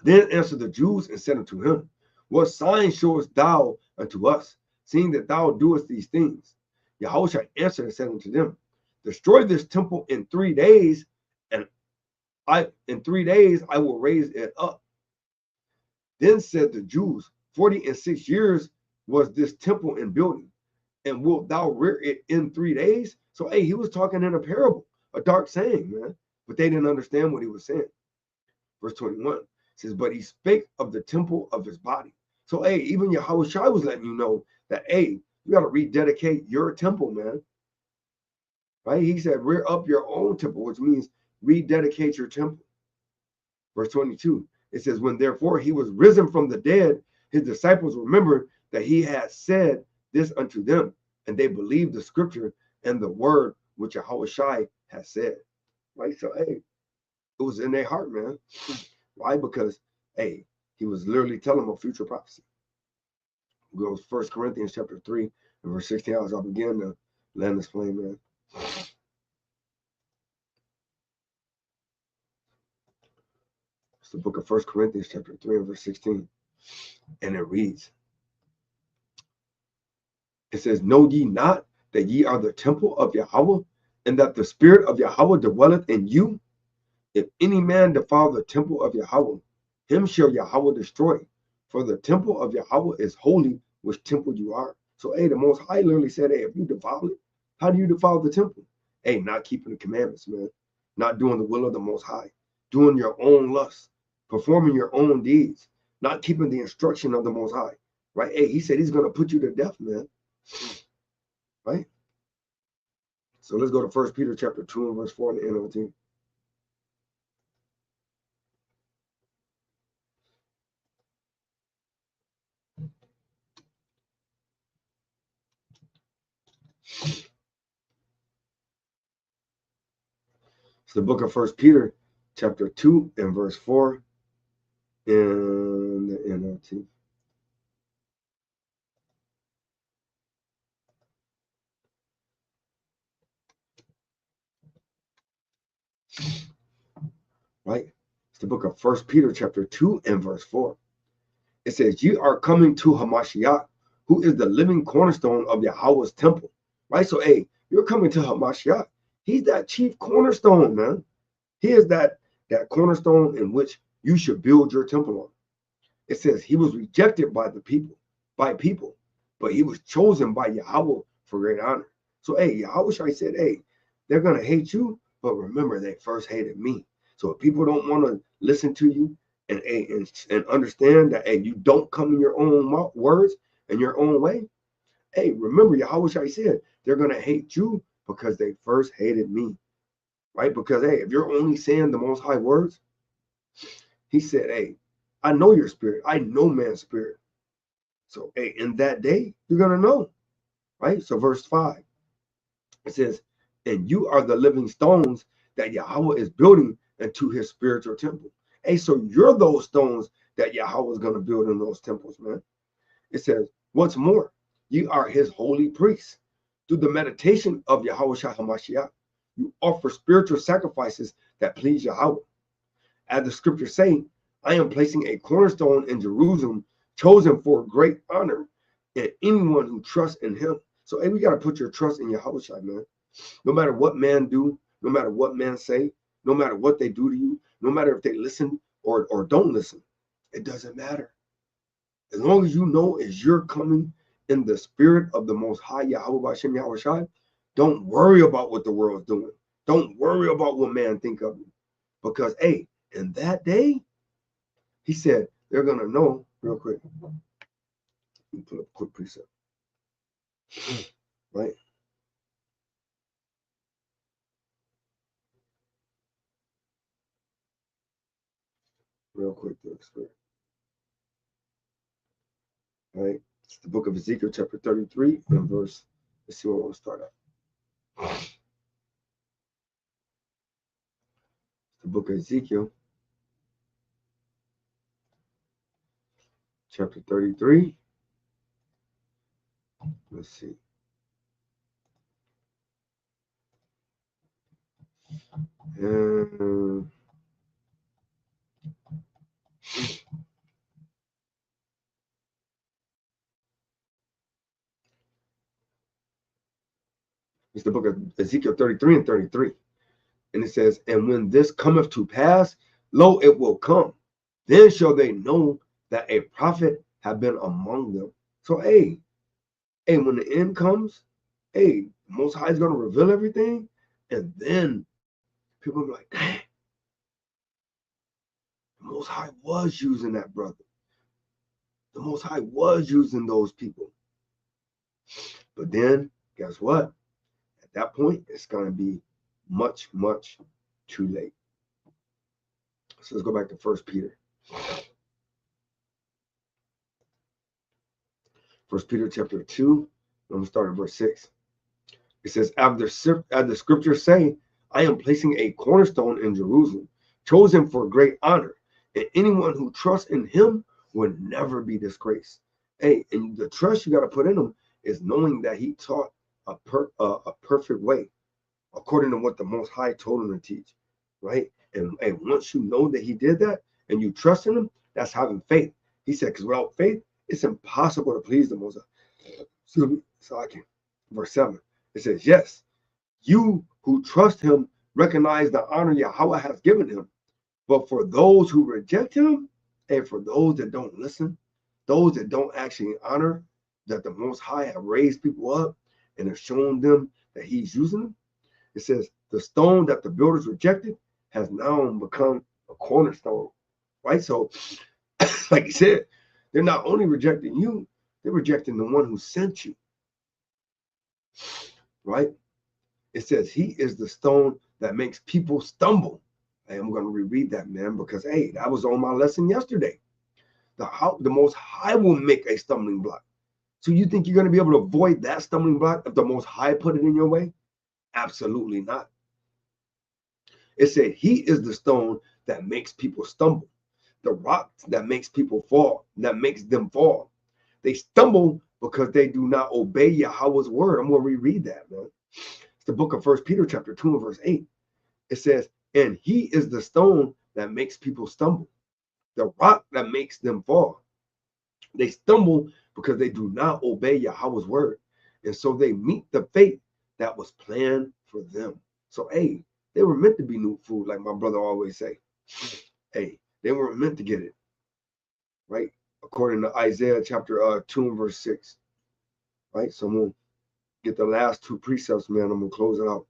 Then answered the Jews and said unto him, what sign showest thou unto us, seeing that thou doest these things? Yahushua answered and said unto them, destroy this temple in 3 days, and in 3 days I will raise it up. Then said the Jews, 46 years was this temple in building, and wilt thou rear it in 3 days? So, hey, he was talking in a parable, a dark saying, man, but they didn't understand what he was saying. Verse 21 says, but he spake of the temple of his body. So, hey, even Yahushua was letting you know that, hey, you got to rededicate your temple, man. Right? He said, rear up your own temple, which means rededicate your temple. Verse 22, it says, when therefore he was risen from the dead, his disciples remembered that he had said this unto them, and they believed the scripture and the word which Yahushua has said. Right? So, hey, it was in their heart, man. Why? Because, hey, he was literally telling them a future prophecy. We go to 1 Corinthians chapter 3 and verse 16 as I begin to land this plane, man. It's the book of 1 Corinthians chapter 3 and verse 16. And it reads, it says, know ye not that ye are the temple of Yahweh, and that the spirit of Yahweh dwelleth in you? If any man defile the temple of Yahweh, him shall Yahweh destroy. For the temple of Yahweh is holy, which temple you are. So, hey, the Most High literally said, hey, if you defile it, how do you defile the temple? Hey, not keeping the commandments, man. Not doing the will of the Most High. Doing your own lusts. Performing your own deeds. Not keeping the instruction of the Most High. Right? Hey, he said he's going to put you to death, man. Right? So let's go to 1 Peter chapter 2 and verse 4 in the NLT. It's the book of 1 Peter chapter 2 and verse 4 in the NLT. Right? It's the book of 1 Peter chapter 2 and verse 4. It says, ye are coming to Hamashiach, who is the living cornerstone of Yahweh's temple. Right? So, hey, you're coming to Hamashiach. He's that chief cornerstone, man. He is that cornerstone in which you should build your temple on. It says he was rejected by the people, but he was chosen by Yahweh for great honor. So, hey, Yahweh said, hey, they're going to hate you, but remember they first hated me. So if people don't want to listen to you and understand that, hey, you don't come in your own words and your own way, hey, remember Yahweh said they're going to hate you because they first hated me. Right? Because, hey, if you're only saying the Most High words, he said, hey, I know your spirit. I know man's spirit. So, hey, in that day, you're going to know. Right? So, verse 5, it says, and you are the living stones that Yahweh is building into his spiritual temple. Hey, so you're those stones that Yahweh is going to build in those temples, man. It says, What's more, ye are his holy priests. Through the meditation of Yahweh Shah HaMashiach, you offer spiritual sacrifices that please Yahweh. As the scriptures say, I am placing a cornerstone in Jerusalem, chosen for great honor, and anyone who trusts in him. So, hey, we got to put your trust in Yahweh Shai, man. No matter what man do, no matter what man say, no matter what they do to you, no matter if they listen or don't listen, it doesn't matter. As long as you know as you're coming in the spirit of the Most High Yahweh Hashem Yahweh Shai, don't worry about what the world's doing. Don't worry about what man think of you. Because, hey, in that day, he said, they're going to know real quick. Let me put up a quick precept. Right? Real quick to explain. All right? It's the book of Ezekiel, chapter 33, and verse. Let's see where I want to start at. The book of Ezekiel, chapter 33. Let's see. It's the book of Ezekiel 33 and 33. And it says, and when this cometh to pass, lo, it will come. Then shall they know that a prophet have been among them. So, hey, when the end comes, hey, the Most High is going to reveal everything. And then people will be like, dang, the Most High was using that brother. The Most High was using those people. But then, guess what? At that point, it's going to be much, much too late. So let's go back to 1 Peter. 1 Peter chapter 2, I'm going to start at verse 6. It says, as the scriptures say, I am placing a cornerstone in Jerusalem, chosen for great honor, and anyone who trusts in him will never be disgraced. Hey, and the trust you got to put in him is knowing that he taught a perfect way, according to what the Most High told him to teach, right? And once you know that he did that and you trust in him, that's having faith. He said, because without faith, it's impossible to please the Most High. Excuse me. So I can. Verse 7. It says, yes, you who trust him recognize the honor Yahweh has given him. But for those who reject him, and for those that don't listen, those that don't actually honor that the Most High have raised people up and have shown them that he's using them, it says, the stone that the builders rejected has now become a cornerstone, right? So, like he said, they're not only rejecting you, they're rejecting the one who sent you, right? It says, he is the stone that makes people stumble. Hey, I'm going to reread that, man, because, hey, that was on my lesson yesterday. The Most High will make a stumbling block. So you think you're going to be able to avoid that stumbling block if the Most High put it in your way? Absolutely not. It said, he is the stone that makes people stumble, the rock that makes people fall, that makes them fall. They stumble because they do not obey Yahweh's word. I'm going to reread that, man. It's the book of 1 Peter chapter 2 and verse 8. It says, and he is the stone that makes people stumble, the rock that makes them fall. They stumble because they do not obey Yahweh's word. And so they meet the fate that was planned for them. So, hey, they were meant to be new food, like my brother always say. Hey, they weren't meant to get it, right? According to Isaiah chapter 2 and verse 6, right? So I'm going to get the last two precepts, man. I'm going to close it out.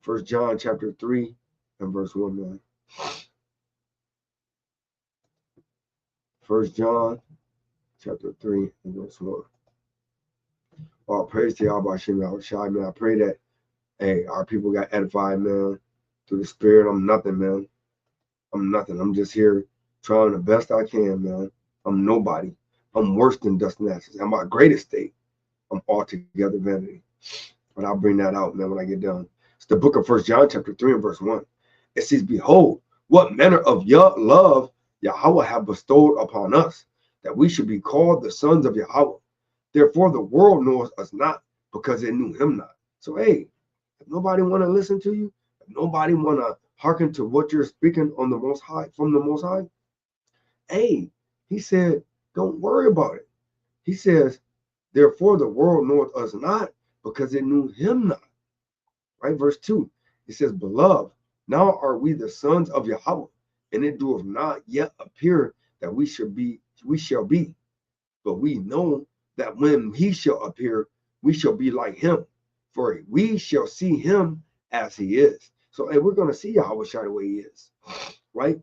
1 John chapter 3 and verse 1, man. 1 John chapter 3 and verse 1. All praise to Yahweh Shem Yahushai, man. I pray that, hey, our people got edified, man, through the Spirit. I'm nothing, man. I'm nothing. I'm just here trying the best I can, man. I'm nobody. I'm worse than dust and ashes. At my greatest state, I'm altogether vanity. But I'll bring that out, man, when I get done. It's the book of 1 John chapter 3 and verse 1. It says, behold, what manner of love Yahweh have bestowed upon us, that we should be called the sons of Yahweh. Therefore, the world knows us not because it knew him not. So, hey, if nobody want to listen to you, if nobody want to hearken to what you're speaking on the Most High, from the Most High, hey, he said, don't worry about it. He says, therefore, the world knoweth us not because it knew him not. Right? Verse 2, it says, beloved, now are we the sons of Yahweh, and it doeth not yet appear that we shall be. But we know that when he shall appear, we shall be like him, for we shall see him as he is. So, hey, we're going to see Yahweh the way he is, right?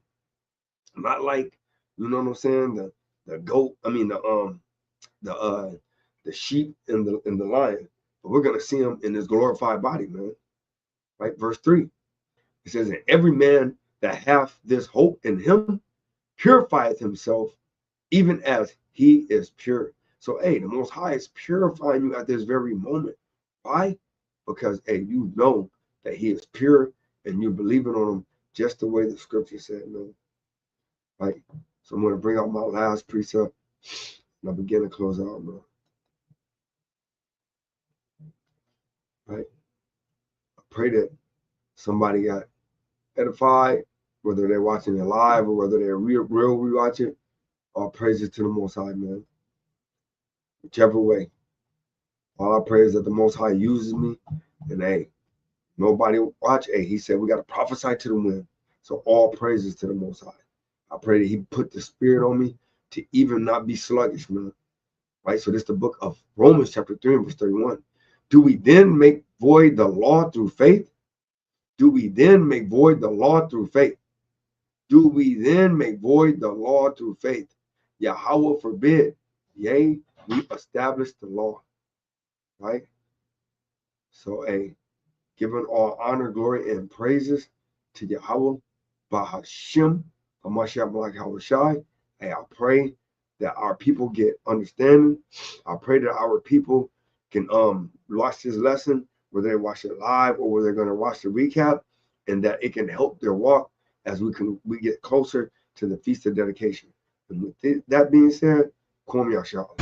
Not like, you know what I'm saying, the goat, I mean the sheep and the lion, but we're going to see him in his glorified body, man. Right? Verse 3, it says, and every man that hath this hope in him purifieth himself, even as he is pure. So, hey, the Most High is purifying you at this very moment. Why? Because, hey, you know that he is pure and you're believing on him just the way the scripture said, man. Right? So I'm going to bring out my last precept and I'll begin to close out, man. Right? I pray that somebody got edified, whether they're watching it live or whether they're real rewatch it. All praises to the Most High, man. Whichever way. All I pray is that the Most High uses me. And hey, nobody watch. Hey, he said we got to prophesy to the wind. So all praises to the Most High. I pray that he put the spirit on me to even not be sluggish, man. Right? So this is the book of Romans chapter 3 and verse 31. Do we then make void the law through faith? Do we then make void the law through faith? Do we then make void the law through faith? Yahweh forbid. Yea, we establish the law. Right? So, hey, giving all honor, glory, and praises to Yahweh, Bahashem, Hamashiach Malak Hawashai. Hey, I pray that our people get understanding. I pray that our people can watch this lesson, whether they watch it live or whether they're going to watch the recap, and that it can help their walk as we get closer to the Feast of Dedication. And with that being said, Kwam Yashal.